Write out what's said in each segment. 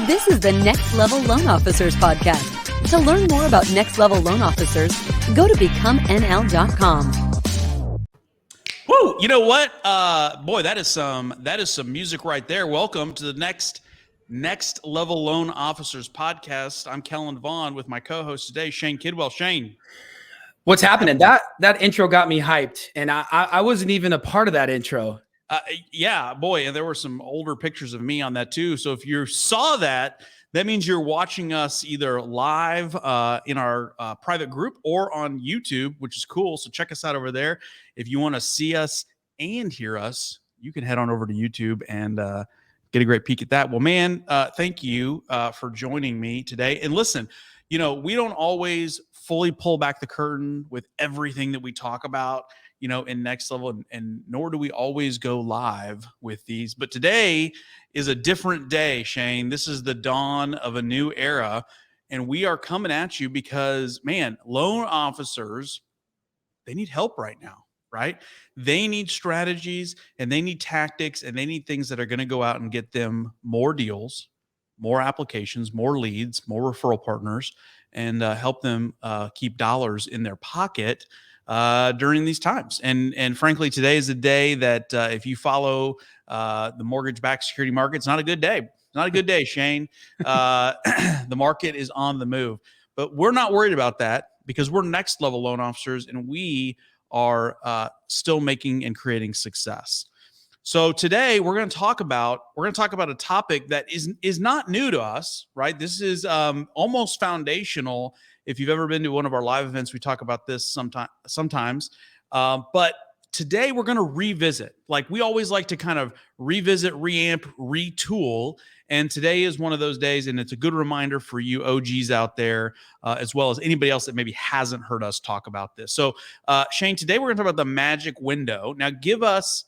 This is the Next Level Loan Officers podcast. To learn more about Next Level Loan Officers, go to becomenl.com. Woo! You know what? Boy, that is some music right there. Welcome to the Next Level Loan Officers podcast. I'm Kellen Vaughn with my co-host today, Shane Kidwell. Shane, what's happening? That intro got me hyped, and I wasn't even a part of that intro. Yeah, boy, and there were some older pictures of me on that too. So if you saw that, that means you're watching us either live in our private group or on YouTube, which is cool. So check us out over there. If you want to see us and hear us, you can head on over to YouTube and get a great peek at that. Well, man, thank you for joining me today. And listen, you know, we don't always fully pull back the curtain with everything that we talk about, you know, in Next Level, and nor do we always go live with these. But today is a different day, Shane. This is the dawn of a new era, and we are coming at you because, man, loan officers, they need help right now, right? They need strategies, and they need tactics, and they need things that are going to go out and get them more deals, more applications, more leads, more referral partners, and help them keep dollars in their pocket during these times. And frankly, today is a day that if you follow the mortgage-backed security market, it's not a good day. Not a good day, Shane. The market is on the move. But we're not worried about that because we're Next Level Loan Officers, and we are still making and creating success. So today we're going to talk about a topic that is not new to us, right? This is almost foundational. If you've ever been to one of our live events, we talk about this sometimes. But today we're going to revisit. Like we always like to kind of revisit, reamp, retool. And today is one of those days, and it's a good reminder for you OGs out there, as well as anybody else that maybe hasn't heard us talk about this. So, Shane, today we're going to talk about the magic window. Now, give us,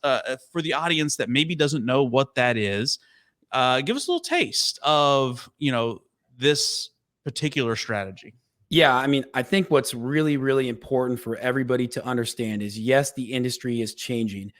for the audience that maybe doesn't know what that is, give us a little taste of, you know, this particular strategy. Yeah, I mean, I think what's really, really important for everybody to understand is, yes, the industry is changing.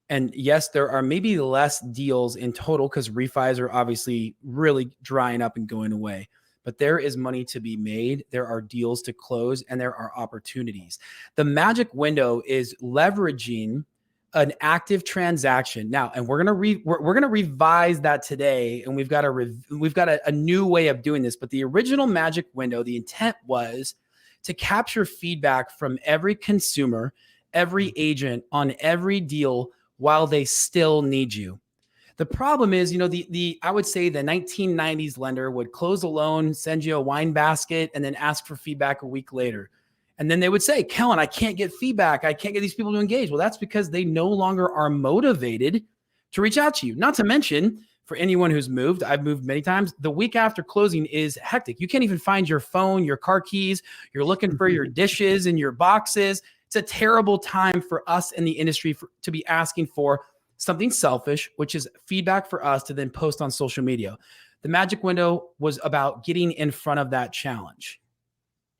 And yes, there are maybe less deals in total because refis are obviously really drying up and going away. But there is money to be made. There are deals to close, and there are opportunities. The magic window is leveraging an active transaction now, and we're gonna revise that today, and we've got a new way of doing this. But the original magic window, the intent was to capture feedback from every consumer, every agent on every deal while they still need you. The problem is, you know, I would say the 1990s lender would close a loan, send you a wine basket, and then ask for feedback a week later. And then they would say, Kellen, I can't get feedback. I can't get these people to engage. Well, that's because they no longer are motivated to reach out to you. Not to mention, for anyone who's moved, I've moved many times, the week after closing is hectic. You can't even find your phone, your car keys. You're looking for your dishes and your boxes. It's a terrible time for us in the industry to be asking for something selfish, which is feedback for us to then post on social media. The magic window was about getting in front of that challenge.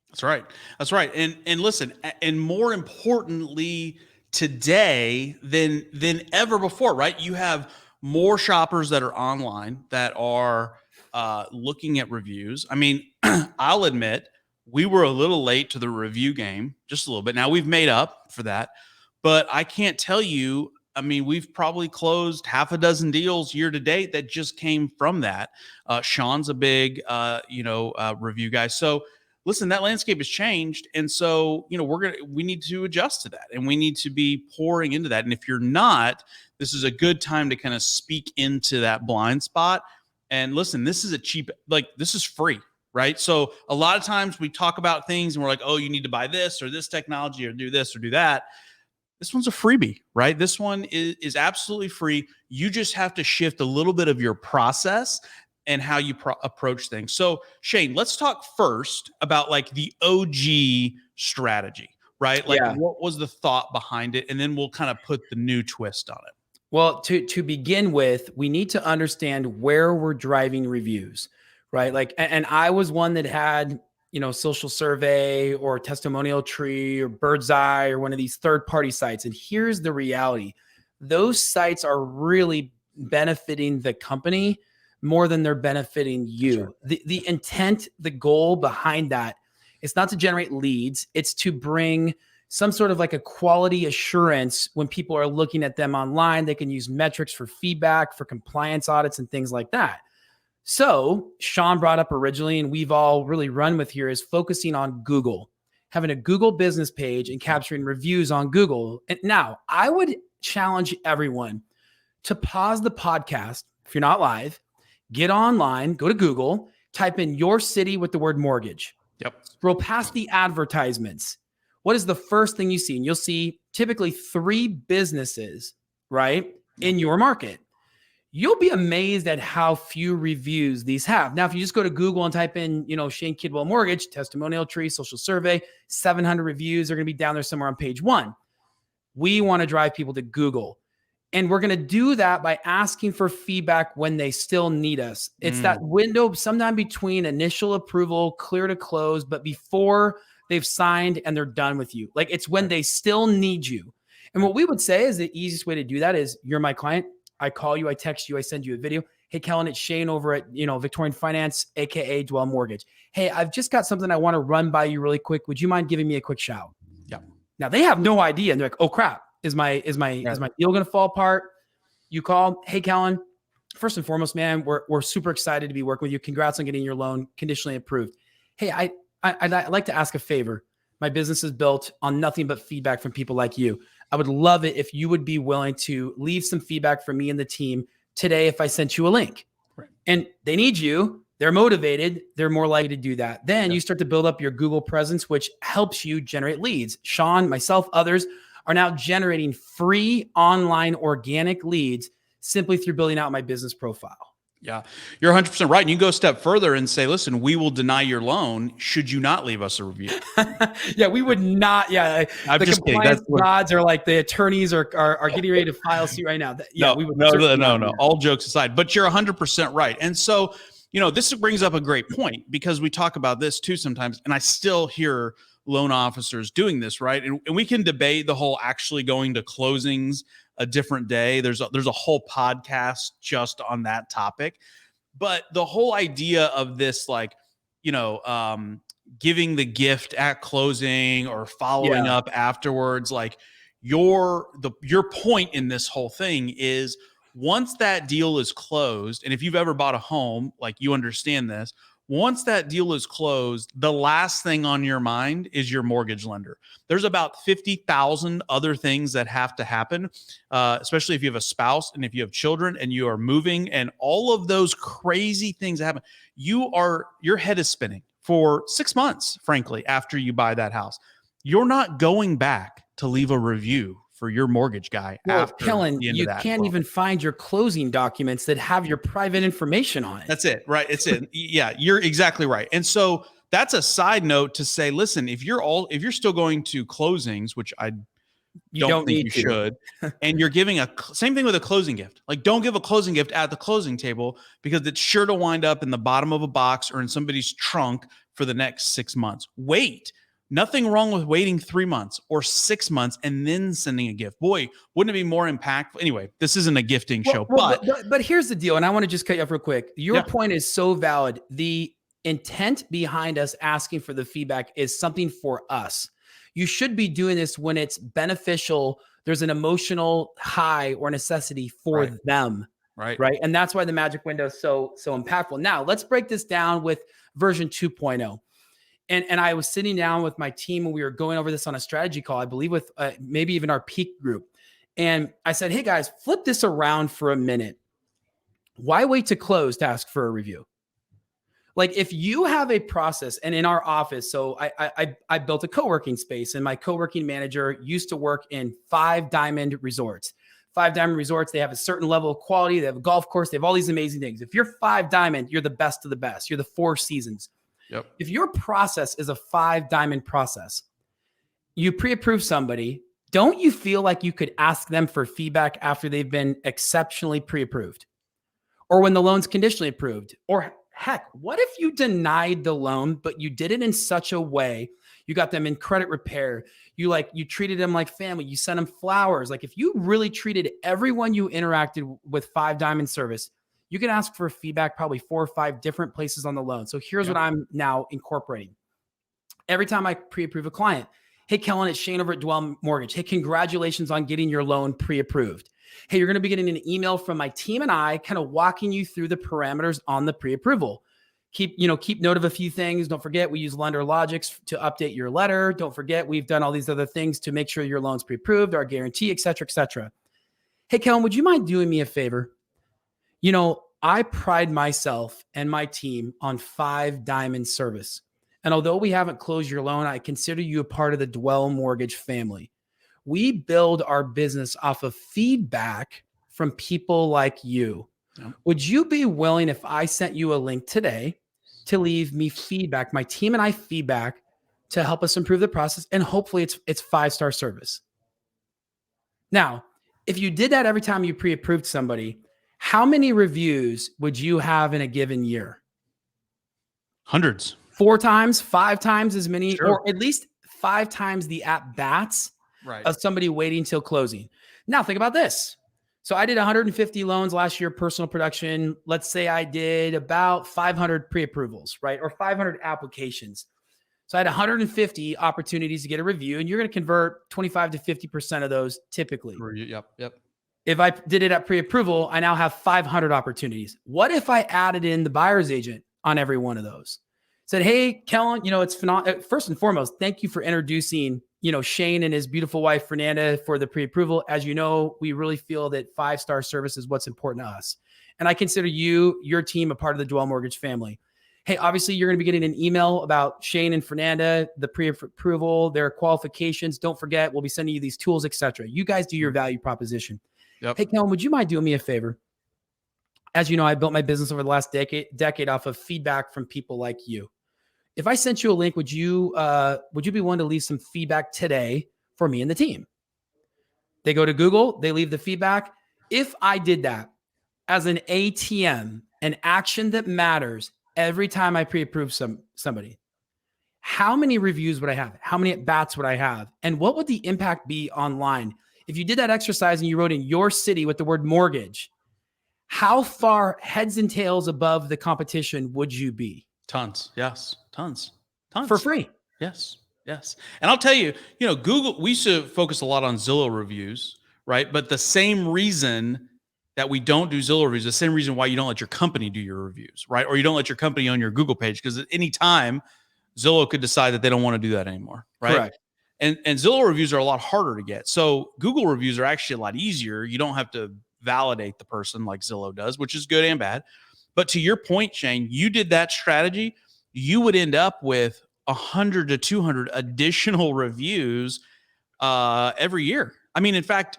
That's right. That's right. And listen, and more importantly today than ever before, right? You have more shoppers that are online that are looking at reviews. I mean, I'll admit we were a little late to the review game, just a little bit. Now we've made up for that, but I can't tell you. I mean, we've probably closed half a dozen deals year to date that just came from that. Sean's a big, review guy. So listen, that landscape has changed. And so, you know, we need to adjust to that, and we need to be pouring into that. And if you're not, this is a good time to kind of speak into that blind spot. And listen, this is this is free. Right. So a lot of times we talk about things and we're like, oh, you need to buy this or this technology or do this or do that. This one's a freebie, right? This one is absolutely free. You just have to shift a little bit of your process and how you approach things. So Shane, let's talk first about like the OG strategy, right? Like What was the thought behind it? And then we'll kind of put the new twist on it. Well, to begin with, we need to understand where we're driving reviews. Right. Like, and I was one that had, you know, Social Survey or Testimonial Tree or Birdseye or one of these third-party sites. And here's the reality. Those sites are really benefiting the company, more than they're benefiting you. Sure. The intent, the goal behind that, it's not to generate leads. It's to bring some sort of like a quality assurance when people are looking at them online. They can use metrics for feedback, for compliance audits and things like that. So Sean brought up originally, and we've all really run with here, is focusing on Google, having a Google business page and capturing reviews on Google. And now I would challenge everyone to pause the podcast. If you're not live, get online, go to Google, type in your city with the word mortgage. Yep. Scroll past the advertisements. What is the first thing you see? And you'll see typically 3 businesses, right, in your market. You'll be amazed at how few reviews these have. Now, if you just go to Google and type in, Shane Kidwell Mortgage, testimonial tree, social survey, 700 reviews are going to be down there somewhere on page 1. We want to drive people to Google. And we're going to do that by asking for feedback when they still need us. It's that window sometime between initial approval, clear to close, but before they've signed and they're done with you. Like, it's when they still need you. And what we would say is the easiest way to do that is, you're my client. I call you, I text you, I send you a video. Hey, Kellen, it's Shane over at, Victorian Finance, AKA Dwell Mortgage. Hey, I've just got something I want to run by you really quick. Would you mind giving me a quick shout? Yeah. Now they have no idea. And they're like, oh crap. Is my deal going to fall apart? You call, hey, Kellen, first and foremost, man, we're super excited to be working with you. Congrats on getting your loan conditionally approved. Hey, I'd like to ask a favor. My business is built on nothing but feedback from people like you. I would love it if you would be willing to leave some feedback for me and the team today if I sent you a link. Right. And they need you. They're motivated. They're more likely to do that. Then you start to build up your Google presence, which helps you generate leads. Sean, myself, others are now generating free online organic leads simply through building out my business profile. Yeah, you're 100% right. And you go a step further and say, listen, we will deny your loan should you not leave us a review. Yeah, we would not. Yeah, I'm the just compliance kidding. gods are like the attorneys are getting ready to file suit right now. Yeah, we would. No. All jokes aside, but you're 100% right. And so, this brings up a great point, because we talk about this too sometimes, and I still hear loan officers doing this, right? And we can debate the whole actually going to closings a different day. There's a whole podcast just on that topic. But the whole idea of this, like, giving the gift at closing or following up afterwards, like your point in this whole thing is, once that deal is closed, and if you've ever bought a home, like, you understand this, once that deal is closed, the last thing on your mind is your mortgage lender. There's about 50,000 other things that have to happen, especially if you have a spouse and if you have children and you are moving and all of those crazy things that happen. Your head is spinning for 6 months, frankly, after you buy that house. You're not going back to leave a review for your mortgage guy. Well, after Kellen, the end you of that. can't even find your closing documents that have your private information on it. That's it, right? It's it. Yeah, you're exactly right. And so that's a side note to say, listen, if you're still going to closings, which I don't think you should, and you're giving same thing with a closing gift. Like, don't give a closing gift at the closing table, because it's sure to wind up in the bottom of a box or in somebody's trunk for the next 6 months. Wait. Nothing wrong with waiting 3 months or 6 months and then sending a gift. Boy, wouldn't it be more impactful? Anyway, this isn't a gifting show, but here's the deal. And I want to just cut you off real quick. Your point is so valid. The intent behind us asking for the feedback is something for us. You should be doing this when it's beneficial. There's an emotional high or necessity for them. Right. And that's why the magic window is so impactful. Now let's break this down with version 2.0. And I was sitting down with my team and we were going over this on a strategy call, I believe with maybe even our peak group. And I said, hey guys, flip this around for a minute. Why wait to close to ask for a review? Like, if you have a process, and in our office, so I built a co-working space, and my co-working manager used to work in 5 Diamond Resorts. 5 Diamond Resorts, they have a certain level of quality. They have a golf course. They have all these amazing things. If you're 5 Diamond, you're the best of the best. You're the 4 seasons. Yep. If your process is a 5 Diamond process, you pre-approve somebody, don't you feel like you could ask them for feedback after they've been exceptionally pre-approved? Or when the loan's conditionally approved? Or heck, what if you denied the loan, but you did it in such a way, you got them in credit repair, you treated them like family, you sent them flowers. Like, if you really treated everyone you interacted with 5 Diamond service, you can ask for feedback probably 4 or 5 different places on the loan. So here's what I'm now incorporating. Every time I pre-approve a client, hey, Kellen, it's Shane over at Dwell Mortgage. Hey, congratulations on getting your loan pre-approved. Hey, you're going to be getting an email from my team and I kind of walking you through the parameters on the pre-approval. Keep note of a few things. Don't forget, we use Lender Logics to update your letter. Don't forget, we've done all these other things to make sure your loan's pre-approved, our guarantee, et cetera, et cetera. Hey, Kellen, would you mind doing me a favor? I pride myself and my team on 5 diamond service. And although we haven't closed your loan, I consider you a part of the Dwell Mortgage family. We build our business off of feedback from people like you. Yep. Would you be willing, if I sent you a link today, to leave me feedback, my team and I feedback, to help us improve the process? And hopefully it's 5-star service. Now, if you did that every time you pre-approved somebody, how many reviews would you have in a given year? Hundreds. 4 times, 5 times as many, Sure. or at least 5 times the at-bats of somebody waiting till closing. Now, think about this. So I did 150 loans last year, personal production. Let's say I did about 500 pre-approvals, right? Or 500 applications. So I had 150 opportunities to get a review, and you're going to convert 25 to 50% of those typically. Yep. If I did it at pre-approval, I now have 500 opportunities. What if I added in the buyer's agent on every one of those? Said, hey, Kellen, it's phenomenal. First and foremost, thank you for introducing, Shane and his beautiful wife, Fernanda, for the pre-approval. As you know, we really feel that 5-star service is what's important to us. And I consider your team, a part of the Dwell Mortgage family. Hey, obviously you're going to be getting an email about Shane and Fernanda, the pre-approval, their qualifications. Don't forget, we'll be sending you these tools, etc. You guys do your value proposition. Yep. Hey, Kellen, would you mind doing me a favor? As you know, I built my business over the last decade off of feedback from people like you. If I sent you a link, would you be willing to leave some feedback today for me and the team? They go to Google, they leave the feedback. If I did that as an ATM, an action that matters every time I pre-approve somebody, how many reviews would I have? How many at-bats would I have? And what would the impact be online? If you did that exercise and you wrote in your city with the word mortgage, how far heads and tails above the competition would you be? Tons. Yes. Tons. For free. Yes. And I'll tell you, Google, we used to focus a lot on Zillow reviews, right? But the same reason that we don't do Zillow reviews, the same reason why you don't let your company do your reviews, right? Or you don't let your company on your Google page, because at any time, Zillow could decide that they don't want to do that anymore, right? Correct. And Zillow reviews are a lot harder to get. So Google reviews are actually a lot easier. You don't have to validate the person like Zillow does, which is good and bad. But to your point, Shane, you did that strategy, you would end up with 100 to 200 additional reviews every year. I mean, in fact,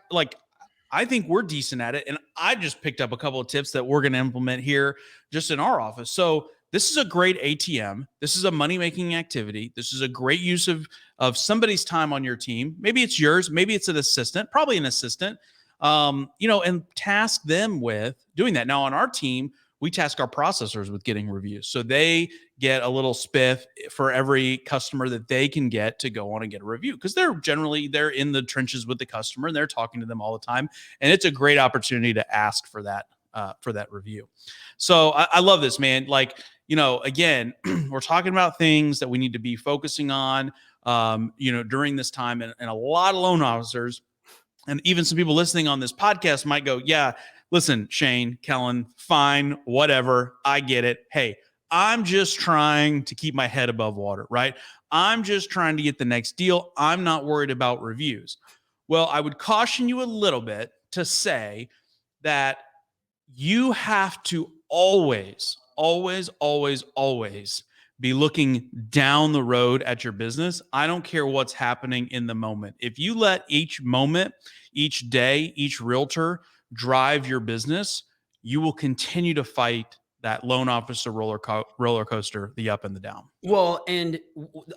I think we're decent at it. And I just picked up a couple of tips that we're going to implement here just in our office. So this is a great ATM. This is a money-making activity. This is a great use of somebody's time on your team. Maybe it's yours. Maybe it's an assistant, probably an assistant, and task them with doing that. Now on our team, we task our processors with getting reviews. So they get a little spiff for every customer that they can get to go on and get a review, because they're in the trenches with the customer and they're talking to them all the time. And it's a great opportunity to ask for that review. So I love this, man. Again, we're talking about things that we need to be focusing on, during this time. And a lot of loan officers, and even some people listening on this podcast might go, yeah, listen, Shane, Kellen, fine, whatever. I get it. Hey, I'm just trying to keep my head above water, right? I'm just trying to get the next deal. I'm not worried about reviews. Well, I would caution you a little bit to say that you have to always be looking down the road at your business. I don't care what's happening in the moment. If you let each moment, each day, each realtor drive your business, you will continue to fight that loan officer roller coaster, the up and the down. Well, and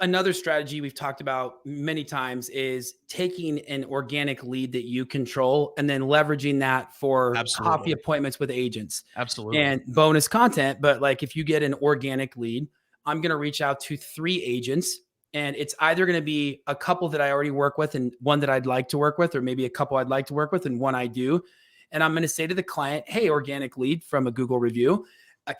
another strategy we've talked about many times is taking an organic lead that you control and then leveraging that for coffee appointments with agents. Absolutely. And bonus content. But if you get an organic lead, I'm going to reach out to 3 agents, and it's either going to be a couple that I already work with and one that I'd like to work with, or maybe a couple I'd like to work with and one I do. And I'm going to say to the client, hey, organic lead from a Google review,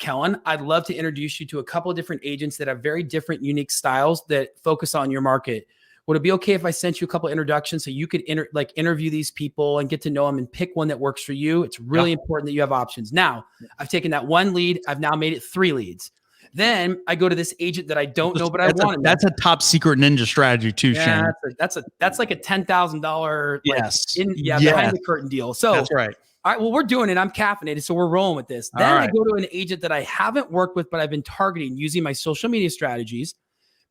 Kellen, I'd love to introduce you to a couple of different agents that have very different, unique styles that focus on your market. Would it be okay if I sent you a couple of introductions so you could interview these people and get to know them and pick one that works for you? It's really important that you have options. Now, I've taken that one lead. I've now made it 3 leads. Then I go to this agent that I don't know, but I want. That's a top secret ninja strategy too, Shane. That's like a $10,000 behind the curtain deal. So that's right. All right, well, we're doing it. I'm caffeinated, so we're rolling with this. Then I go to an agent that I haven't worked with, but I've been targeting using my social media strategies,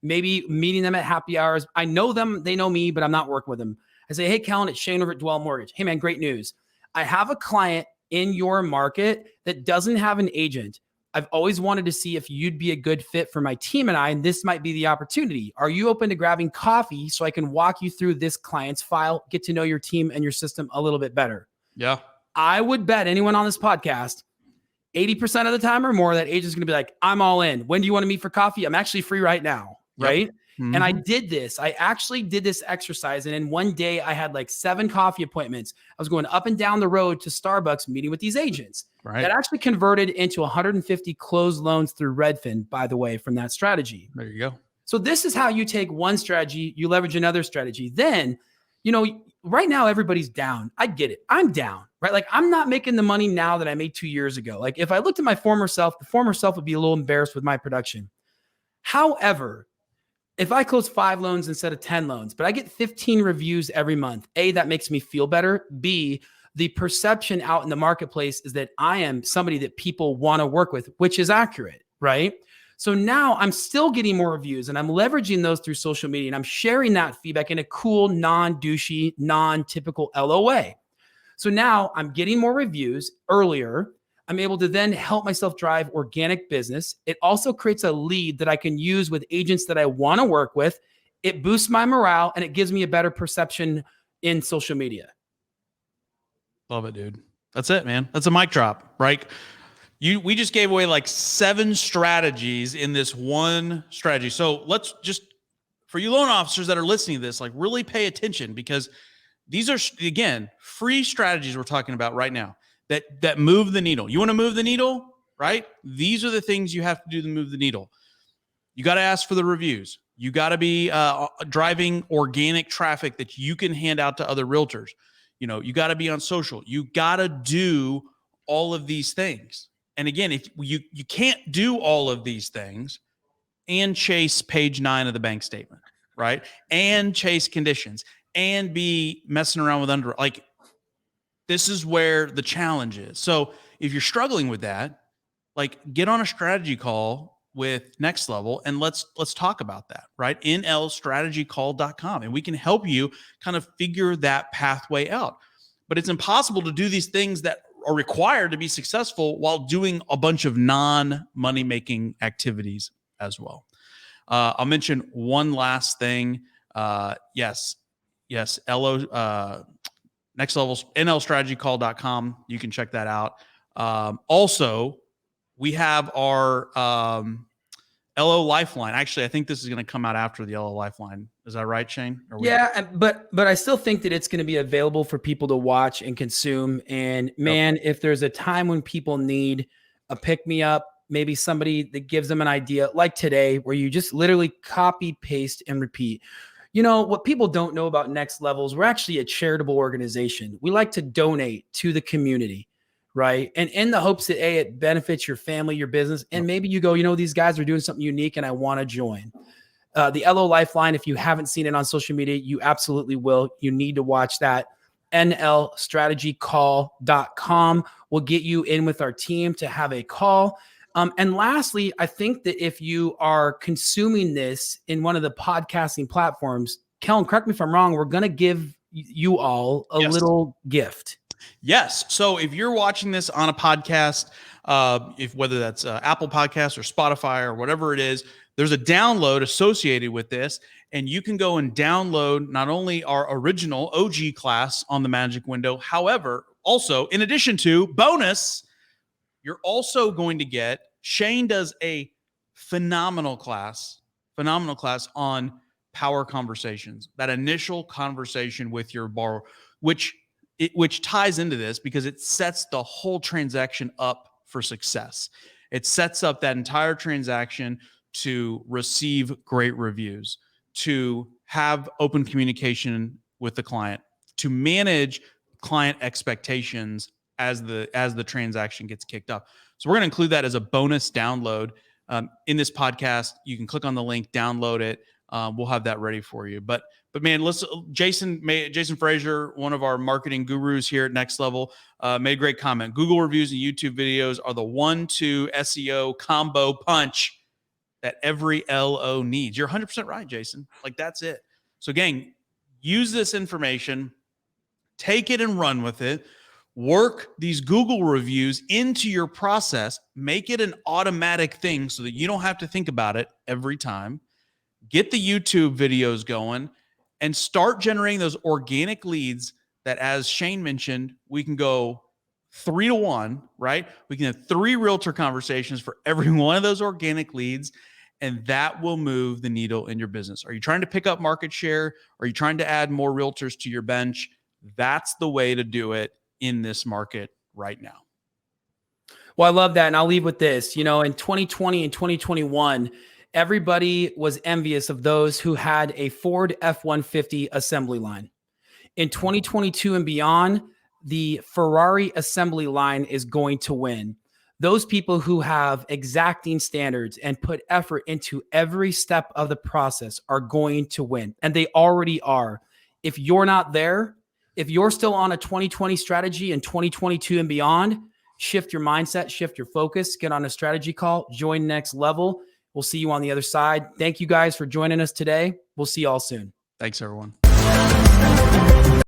maybe meeting them at happy hours. I know them, they know me, but I'm not working with them. I say, hey, Kellen, it's Shane over at Dwell Mortgage. Hey, man, great news. I have a client in your market that doesn't have an agent. I've always wanted to see if you'd be a good fit for my team and I, and this might be the opportunity. Are you open to grabbing coffee so I can walk you through this client's file, get to know your team and your system a little bit better? Yeah. I would bet anyone on this podcast, 80% of the time or more, that agent's going to be like, I'm all in. When do you want to meet for coffee? I'm actually free right now. Yep. Right. Mm-hmm. And I did this. I actually did this exercise. And in one day I had like 7 coffee appointments. I was going up and down the road to Starbucks meeting with these agents. Right. That actually converted into 150 closed loans through Redfin, by the way, from that strategy. There you go. So this is how you take one strategy, you leverage another strategy. Then, right now everybody's down. I get it. I'm down, right? Like I'm not making the money now that I made 2 years ago. Like if I looked at my former self, the former self would be a little embarrassed with my production. However, if I close 5 loans instead of 10 loans, but I get 15 reviews every month, A, that makes me feel better. B, the perception out in the marketplace is that I am somebody that people want to work with, which is accurate, right? So now I'm still getting more reviews and I'm leveraging those through social media and I'm sharing that feedback in a cool, non-douchey, non-typical LOA. So now I'm getting more reviews earlier. I'm able to then help myself drive organic business. It also creates a lead that I can use with agents that I want to work with. It boosts my morale and it gives me a better perception in social media. Love it, dude. That's it, man. That's a mic drop, right? We just gave away like 7 strategies in this one strategy. So let's just, for you loan officers that are listening to this, like really pay attention because these are, again, free strategies we're talking about right now that move the needle. You want to move the needle, right? These are the things you have to do to move the needle. You got to ask for the reviews. You got to be driving organic traffic that you can hand out to other realtors. You got to be on social. You got to do all of these things. And again, if you can't do all of these things and chase page 9 of the bank statement, right? And chase conditions and be messing around with this is where the challenge is. So if you're struggling with that, like get on a strategy call with Next Level and let's talk about that, right? nlstrategycall.com. And we can help you kind of figure that pathway out. But it's impossible to do these things that are required to be successful while doing a bunch of non-money making activities as well. I'll mention one last thing. Yes. Next Level's nlstrategycall.com. You can check that out. Also, we have our LO Lifeline. Actually, I think this is going to come out after the LO Lifeline. Is that right, Shane? But I still think that it's going to be available for people to watch and consume. And man, if there's a time when people need a pick-me-up, maybe somebody that gives them an idea like today, where you just literally copy, paste, and repeat. What people don't know about Next Levels, we're actually a charitable organization. We like to donate to the community, right? And in the hopes that it benefits your family, your business, and maybe you go, these guys are doing something unique and I want to join. The LO Lifeline, if you haven't seen it on social media, you absolutely will. You need to watch that. nlstrategycall.com will get you in with our team to have a call. And lastly, I think that if you are consuming this in one of the podcasting platforms, Kellen, correct me if I'm wrong, we're going to give you all a little gift. Yes. So if you're watching this on a podcast, whether that's Apple Podcasts or Spotify or whatever it is, there's a download associated with this, and you can go and download not only our original OG class on the Magic Window, however, also in addition to bonus, you're also going to get, Shane does a phenomenal class on power conversations, that initial conversation with your borrower, which which ties into this because it sets the whole transaction up for success. It sets up that entire transaction to receive great reviews, to have open communication with the client, to manage client expectations as the transaction gets kicked off. So we're going to include that as a bonus download in this podcast. You can click on the link, download it. We'll have that ready for you. But man, Jason Frazier, one of our marketing gurus here at Next Level, made a great comment. Google reviews and YouTube videos are the 1-2 SEO combo punch that every LO needs. You're 100% right, Jason. Like, that's it. So gang, use this information, take it and run with it. Work these Google reviews into your process. Make it an automatic thing so that you don't have to think about it every time. Get the YouTube videos going and start generating those organic leads that, as Shane mentioned, we can go 3-to-1, right? We can have 3 realtor conversations for every one of those organic leads, and that will move the needle in your business. Are you trying to pick up market share? Are you trying to add more realtors to your bench? That's the way to do it in this market right now. Well, I love that. And I'll leave with this. In 2020 and 2021, everybody was envious of those who had a Ford F-150 assembly line. In 2022 and beyond, the Ferrari assembly line is going to win. Those people who have exacting standards and put effort into every step of the process are going to win. And they already are. If you're not there, if you're still on a 2020 strategy in 2022 and beyond, shift your mindset, shift your focus, get on a strategy call, join Next Level. We'll see you on the other side. Thank you guys for joining us today. We'll see you all soon. Thanks, everyone.